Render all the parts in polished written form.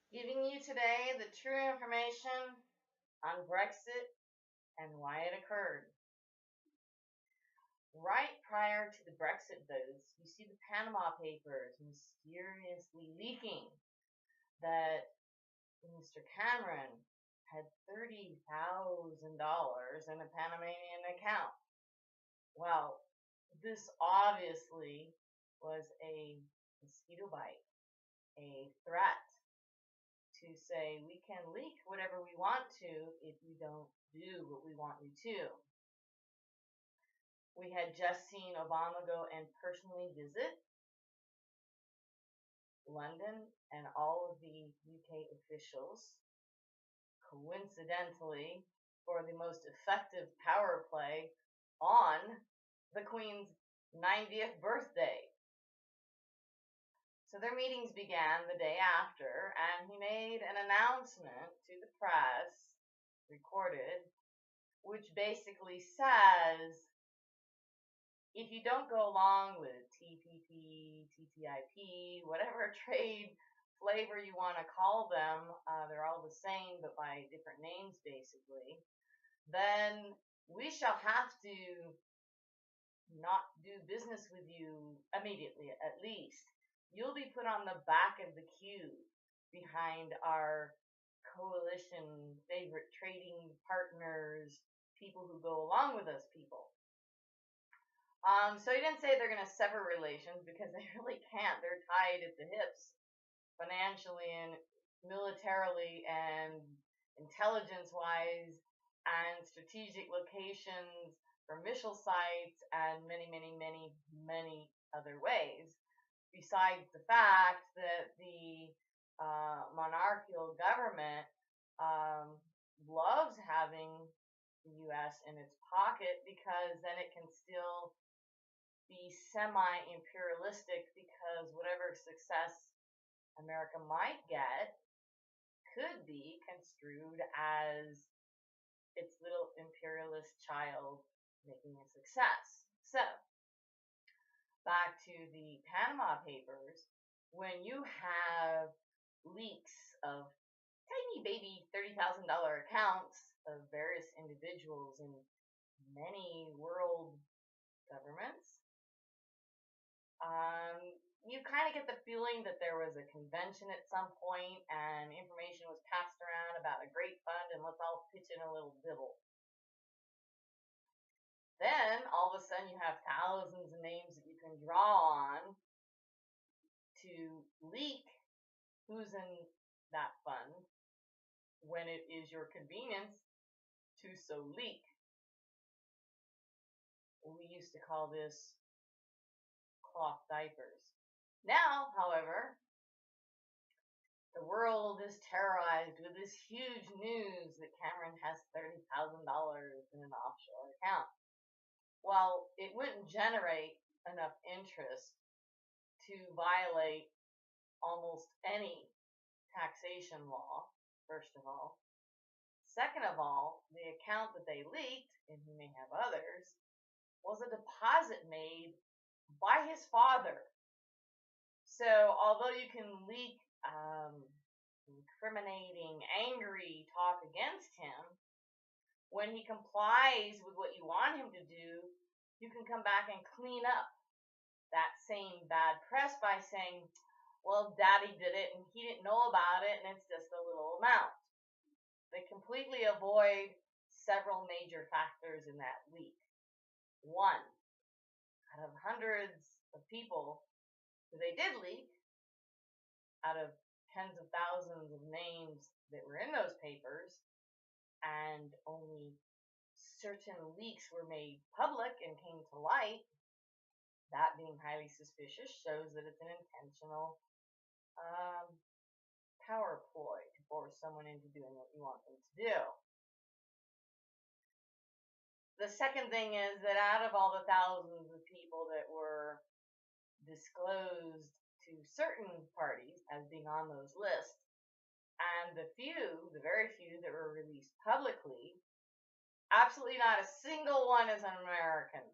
Giving you today the true information on Brexit and why it occurred. Right prior to the Brexit votes, you see the Panama Papers mysteriously leaking that Mr. Cameron had $30,000 in a Panamanian account. Well, this obviously was a mosquito bite, a threat to say we can leak whatever we want to if you don't do what we want you to. We had just seen Obama go and personally visit London and all of the UK officials, coincidentally, for the most effective power play on the Queen's 90th birthday. So their meetings began the day after, and he made an announcement to the press, recorded, which basically says if you don't go along with TPP, TTIP, whatever trade flavor you want to call them, they're all the same but by different names basically, then we shall have to not do business with you immediately, at least. You'll be put on the back of the queue behind our coalition favorite trading partners, people who go along with us people. So he didn't say they're going to sever relations because they really can't. They're tied at the hips financially and militarily and intelligence-wise and strategic locations for missile sites and many, many, many, many other ways. Besides the fact that the monarchical government loves having the U.S. in its pocket because then it can still be semi-imperialistic, because whatever success America might get could be construed as its little imperialist child making a success. So, back to the Panama Papers, when you have leaks of tiny baby $30,000 accounts of various individuals in many world governments, you kind of get the feeling that there was a convention at some point and information was passed around about a great fund and let's all pitch in a little dibble. Then all of a sudden you have thousands of names that you can draw on to leak who's in that fund when it is your convenience to so leak. We used to call this cloth diapers. Now, however, the world is terrorized with this huge news that Cameron has $30,000 in an offshore account. Well, it wouldn't generate enough interest to violate almost any taxation law, first of all. Second of all, the account that they leaked, and he may have others, was a deposit made by his father. So although you can leak incriminating, angry talk against him, when he complies with what you want him to do, you can come back and clean up that same bad press by saying, well, daddy did it and he didn't know about it and it's just a little amount. They completely avoid several major factors in that leak. One, out of hundreds of people who they did leak, out of tens of thousands of names that were in those papers, and only certain leaks were made public and came to light, that being highly suspicious shows that it's an intentional power ploy to force someone into doing what you want them to do. The second thing is that out of all the thousands of people that were disclosed to certain parties as being on those lists, and the very few that were released publicly, absolutely not a single one is an American.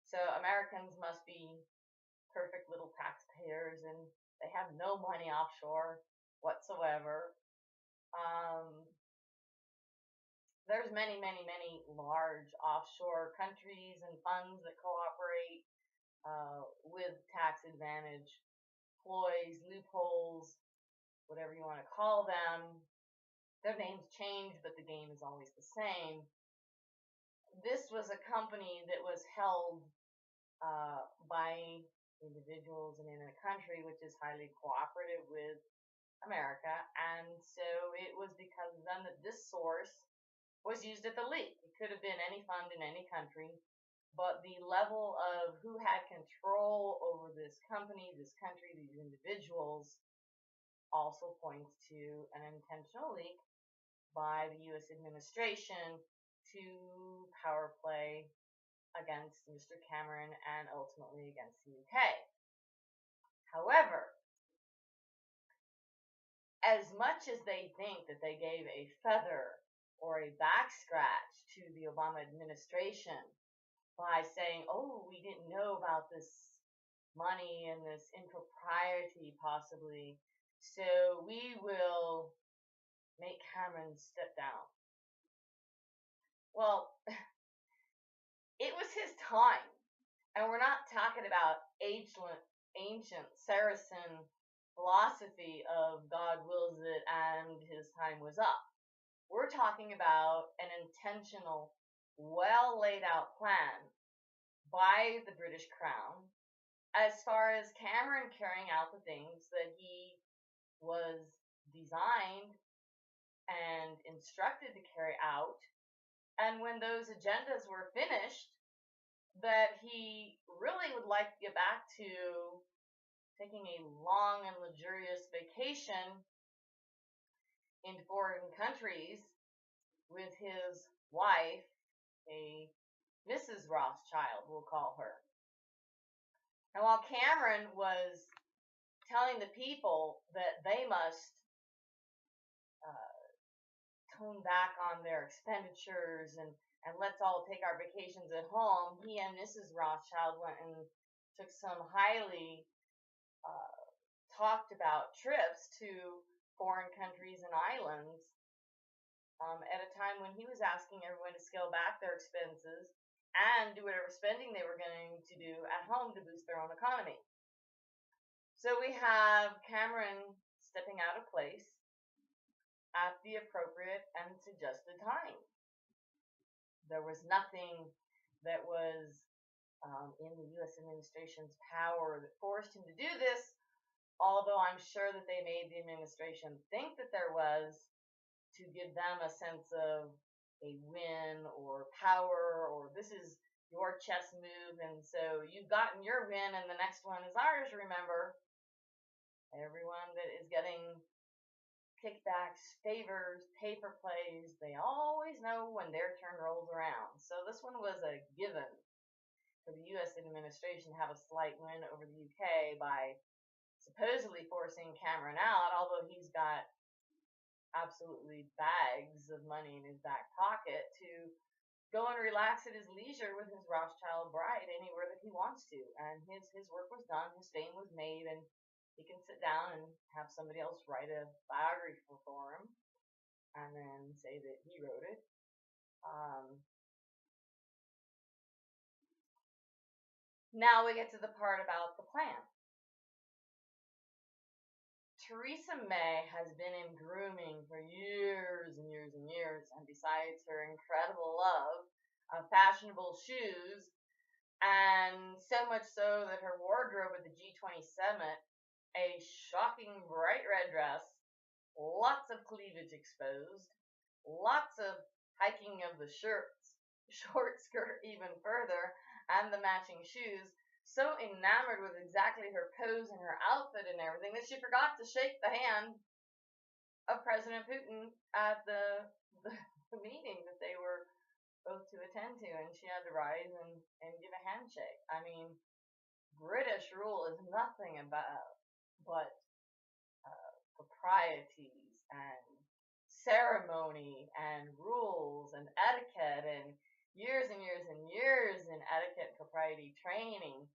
So Americans must be perfect little taxpayers and they have no money offshore. whatsoever. There's many, many, many large offshore countries and funds that cooperate with tax advantage ploys, loopholes, whatever you want to call them. Their names change, but the game is always the same. This was a company that was held by individuals and in a country which is highly cooperative with America, and so it was because of them that this source was used at the leak. It could have been any fund in any country, but the level of who had control over this company, this country, these individuals also points to an intentional leak by the U.S. administration to power play against Mr. Cameron and ultimately against the UK. However, as much as they think that they gave a feather or a back scratch to the Obama administration by saying, oh, we didn't know about this money and this impropriety possibly, so we will make Cameron step down. Well, it was his time. And we're not talking about ancient Saracen philosophy of God wills it and his time was up. We're talking about an intentional, well laid out plan by the British Crown as far as Cameron carrying out the things that he was designed and instructed to carry out. And when those agendas were finished, that he really would like to get back to taking a long and luxurious vacation in foreign countries with his wife, a Mrs. Rothschild, we'll call her. And while Cameron was telling the people that they must tone back on their expenditures and let's all take our vacations at home, he and Mrs. Rothschild went and took some highly talked about trips to foreign countries and islands at a time when he was asking everyone to scale back their expenses and do whatever spending they were going to do at home to boost their own economy. So we have Cameron stepping out of place at the appropriate and suggested time. There was nothing that was in the U.S. administration's power that forced him to do this, although I'm sure that they made the administration think that there was to give them a sense of a win or power, or this is your chess move, and so you've gotten your win and the next one is ours, remember. Everyone that is getting kickbacks, favors, paper plays, they always know when their turn rolls around. So this one was a given for the U.S. administration to have a slight win over the UK by supposedly forcing Cameron out, although he's got absolutely bags of money in his back pocket to go and relax at his leisure with his Rothschild bride anywhere that he wants to. And his work was done, his fame was made, and he can sit down and have somebody else write a biography for him and then say that he wrote it. Now we get to the part about the plan. Theresa May has been in grooming for years and years and years, and besides her incredible love of fashionable shoes, and so much so that her wardrobe at the G20 summit, a shocking bright red dress, lots of cleavage exposed, lots of hiking of the shirts, short skirt even further, and the matching shoes, so enamored with exactly her pose and her outfit and everything that she forgot to shake the hand of President Putin at the meeting that they were both to attend to, and she had to rise and give a handshake. I mean, British rule is nothing but proprieties and ceremony and rules and etiquette and years and years and years in etiquette and propriety training.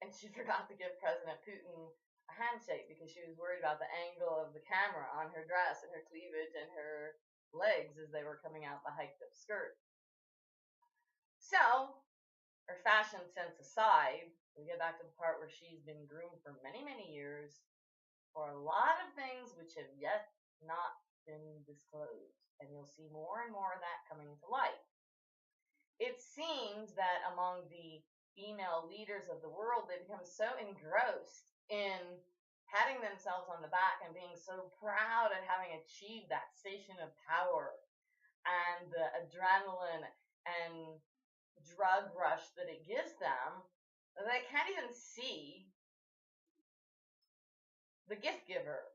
And she forgot to give President Putin a handshake because she was worried about the angle of the camera on her dress and her cleavage and her legs as they were coming out the hiked up skirt. So, her fashion sense aside, we get back to the part where she's been groomed for many, many years for a lot of things which have yet not been disclosed. And you'll see more and more of that coming to light. It seems that among the female leaders of the world, they become so engrossed in patting themselves on the back and being so proud at having achieved that station of power and the adrenaline and drug rush that it gives them, that they can't even see the gift giver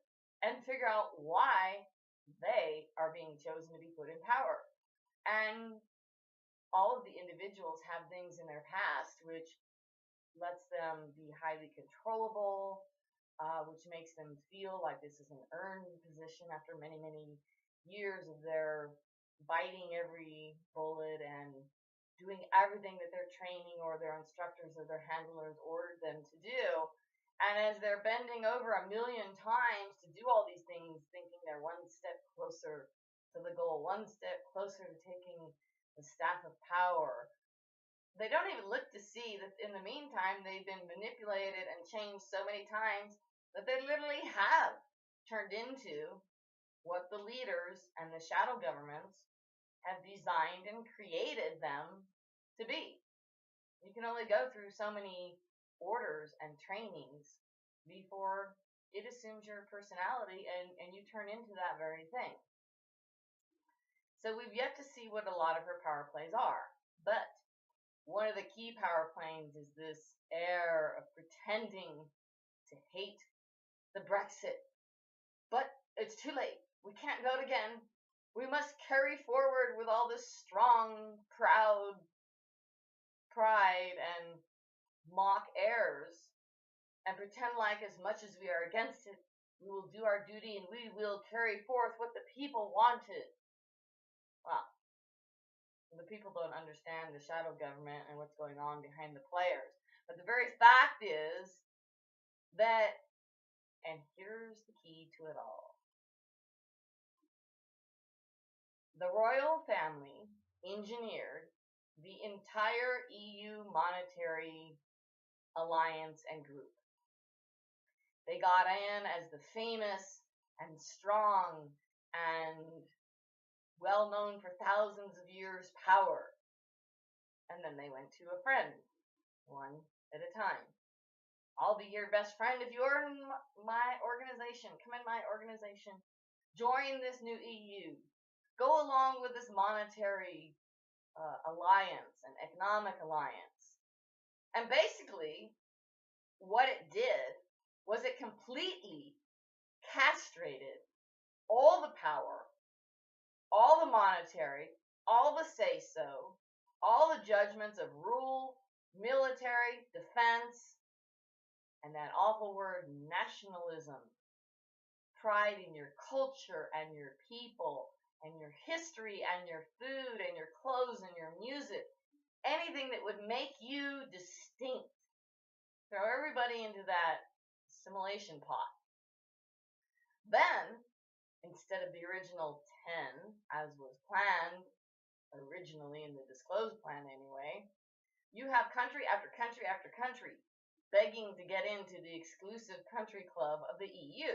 and figure out why they are being chosen to be put in power. And all of the individuals have things in their past which lets them be highly controllable, which makes them feel like this is an earned position after many, many years of their biting every bullet and doing everything that their training or their instructors or their handlers ordered them to do. And as they're bending over a million times to do all these things, thinking they're one step closer to the goal, one step closer to taking the staff of power, they don't even look to see that in the meantime they've been manipulated and changed so many times that they literally have turned into what the leaders and the shadow governments have designed and created them to be. You can only go through so many orders and trainings before it assumes your personality and you turn into that very thing. So we've yet to see what a lot of her power plays are. But one of the key power plays is this air of pretending to hate the Brexit. But it's too late. We can't vote again. We must carry forward with all this strong, proud pride and mock airs and pretend like as much as we are against it, we will do our duty and we will carry forth what the people wanted. Well, the people don't understand the shadow government and what's going on behind the players. But the very fact is that, and here's the key to it all, the royal family engineered the entire EU monetary alliance and group. They got in as the famous and strong and well known for thousands of years power. And then they went to a friend, one at a time. I'll be your best friend if you're in my organization. Come in my organization. Join this new EU. Go along with this monetary alliance and economic alliance. And basically, what it did was it completely castrated all the power, all the monetary, all the say-so, all the judgments of rule, military, defense, and that awful word nationalism. Pride in your culture and your people and your history and your food and your clothes and your music. Anything that would make you distinct. Throw everybody into that assimilation pot. Then, instead of the original 10, as was planned, originally in the disclosed plan anyway, you have country after country after country begging to get into the exclusive country club of the EU.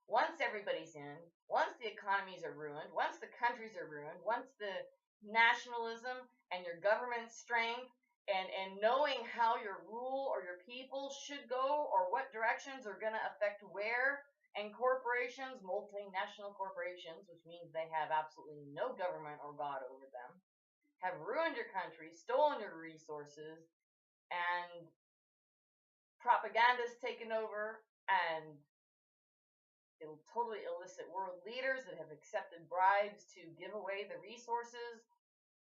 Once everybody's in, once the economies are ruined, once the countries are ruined, once the nationalism and your government strength and knowing how your rule or your people should go or what directions are going to affect where, and corporations, multinational corporations, which means they have absolutely no government or God over them, have ruined your country, stolen your resources, and propaganda's taken over, and totally illicit world leaders that have accepted bribes to give away the resources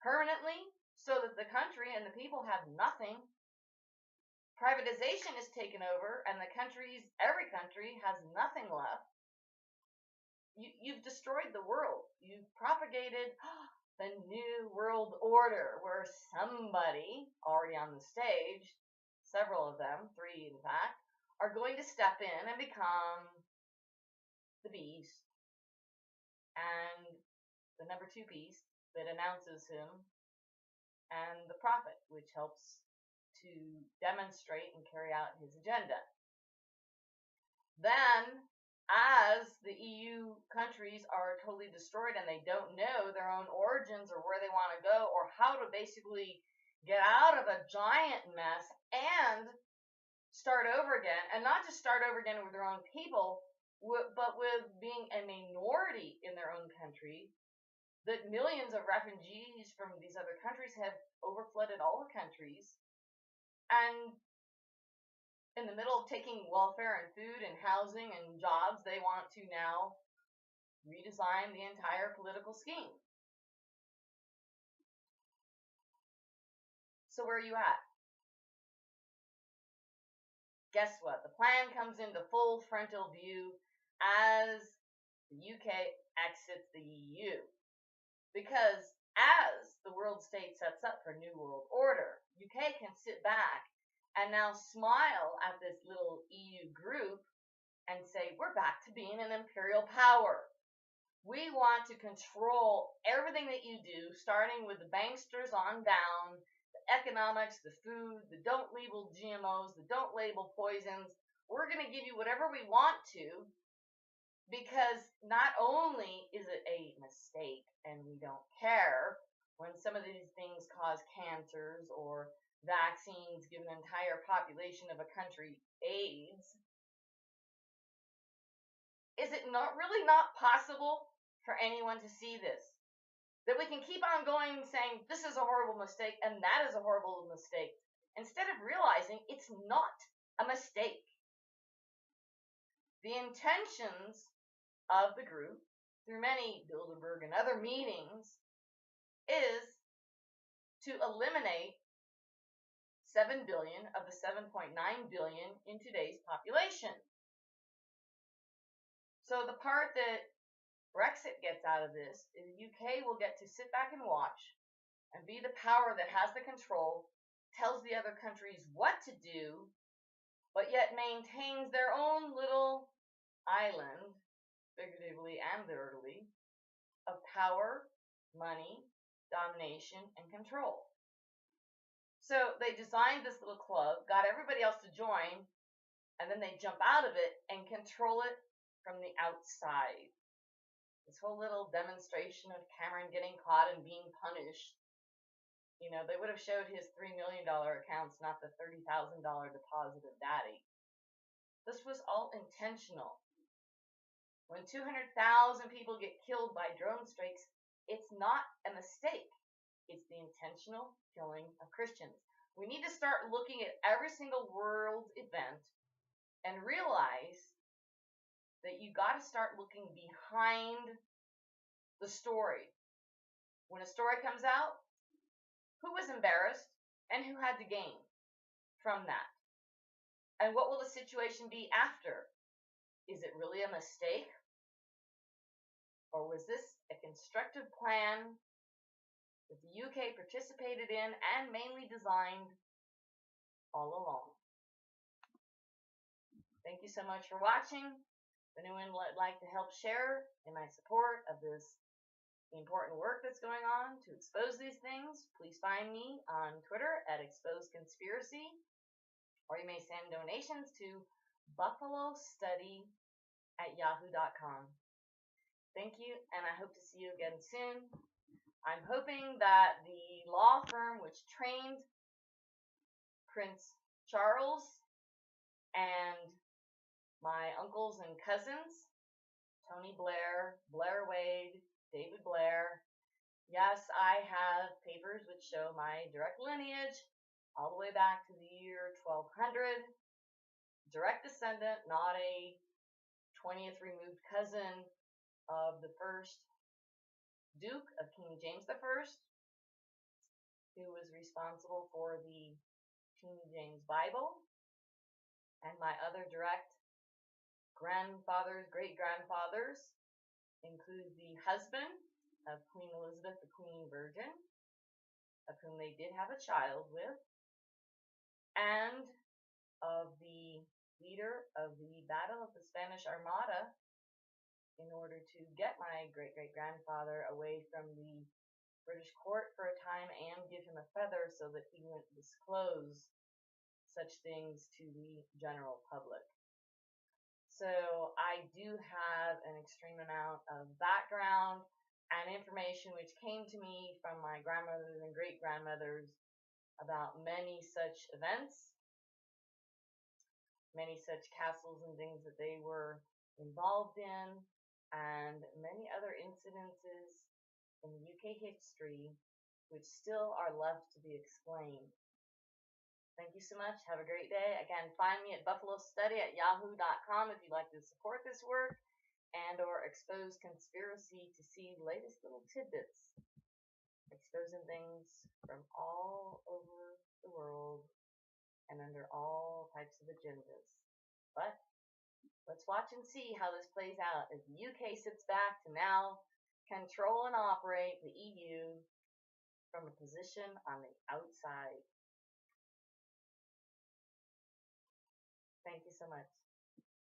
permanently so that the country and the people have nothing. Privatization is taken over and every country has nothing left. You've destroyed the world. You've propagated the new world order where somebody already on the stage, several of them, 3 in fact, are going to step in and become the beast and the number two beast that announces him, and the prophet, which helps to demonstrate and carry out his agenda. Then, as the EU countries are totally destroyed and they don't know their own origins or where they want to go or how to basically get out of a giant mess and start over again, and not just start over again with their own people, but with being a minority in their own country, that millions of refugees from these other countries have overflooded all the countries, and in the middle of taking welfare and food and housing and jobs, they want to now redesign the entire political scheme. So where are you at? Guess what? The plan comes into full frontal view as the UK exits the EU. Because as the world state sets up for New World Order, UK can sit back and now smile at this little EU group and say, we're back to being an imperial power. We want to control everything that you do, starting with the banksters on down, the economics, the food, the don't label GMOs, the don't label poisons. We're going to give you whatever we want to, because not only is it a mistake and we don't care when some of these things cause cancers or vaccines give an entire population of a country AIDS, is it really not possible for anyone to see this? That we can keep on going saying this is a horrible mistake and that is a horrible mistake, instead of realizing it's not a mistake. The intentions of the group, through many Bilderberg and other meetings, is to eliminate 7 billion of the 7.9 billion in today's population. So the part that Brexit gets out of this is the UK will get to sit back and watch and be the power that has the control, tells the other countries what to do, but yet maintains their own little island, figuratively and literally, of power, money, domination, and control. So they designed this little club, got everybody else to join, and then they jump out of it and control it from the outside. This whole little demonstration of Cameron getting caught and being punished. You know, they would have showed his $3 million accounts, not the $30,000 deposit of daddy. This was all intentional. When 200,000 people get killed by drone strikes, it's not a mistake. It's the intentional killing of Christians. We need to start looking at every single world event and realize that you got to start looking behind the story. When a story comes out, who was embarrassed and who had to gain from that? And what will the situation be after? Is it really a mistake? Or was this a constructive plan that the UK participated in and mainly designed all along? Thank you so much for watching. If anyone would like to help share in my support of this important work that's going on to expose these things, please find me on Twitter at ExposedConspiracy, or you may send donations to buffalostudy@yahoo.com. Thank you, and I hope to see you again soon. I'm hoping that the law firm which trained Prince Charles and my uncles and cousins, Tony Blair, Blair Wade, David Blair. Yes, I have papers which show my direct lineage all the way back to the year 1200. Direct descendant, not a 20th removed cousin of the first Duke of King James I, who was responsible for the King James Bible, and my other direct grandfathers, great-grandfathers, include the husband of Queen Elizabeth, the Queen Virgin, of whom they did have a child with, and of the leader of the Battle of the Spanish Armada in order to get my great-great-grandfather away from the British court for a time and give him a feather so that he wouldn't disclose such things to the general public. So I do have an extreme amount of background and information which came to me from my grandmothers and great-grandmothers about many such events, many such castles and things that they were involved in, and many other incidences in UK history which still are left to be explained. Thank you so much. Have a great day. Again, find me at buffalostudy@yahoo.com if you'd like to support this work and or expose conspiracy to see latest little tidbits, exposing things from all over the world and under all types of agendas. But let's watch and see how this plays out as the UK sits back to now control and operate the EU from a position on the outside. Thank you so much.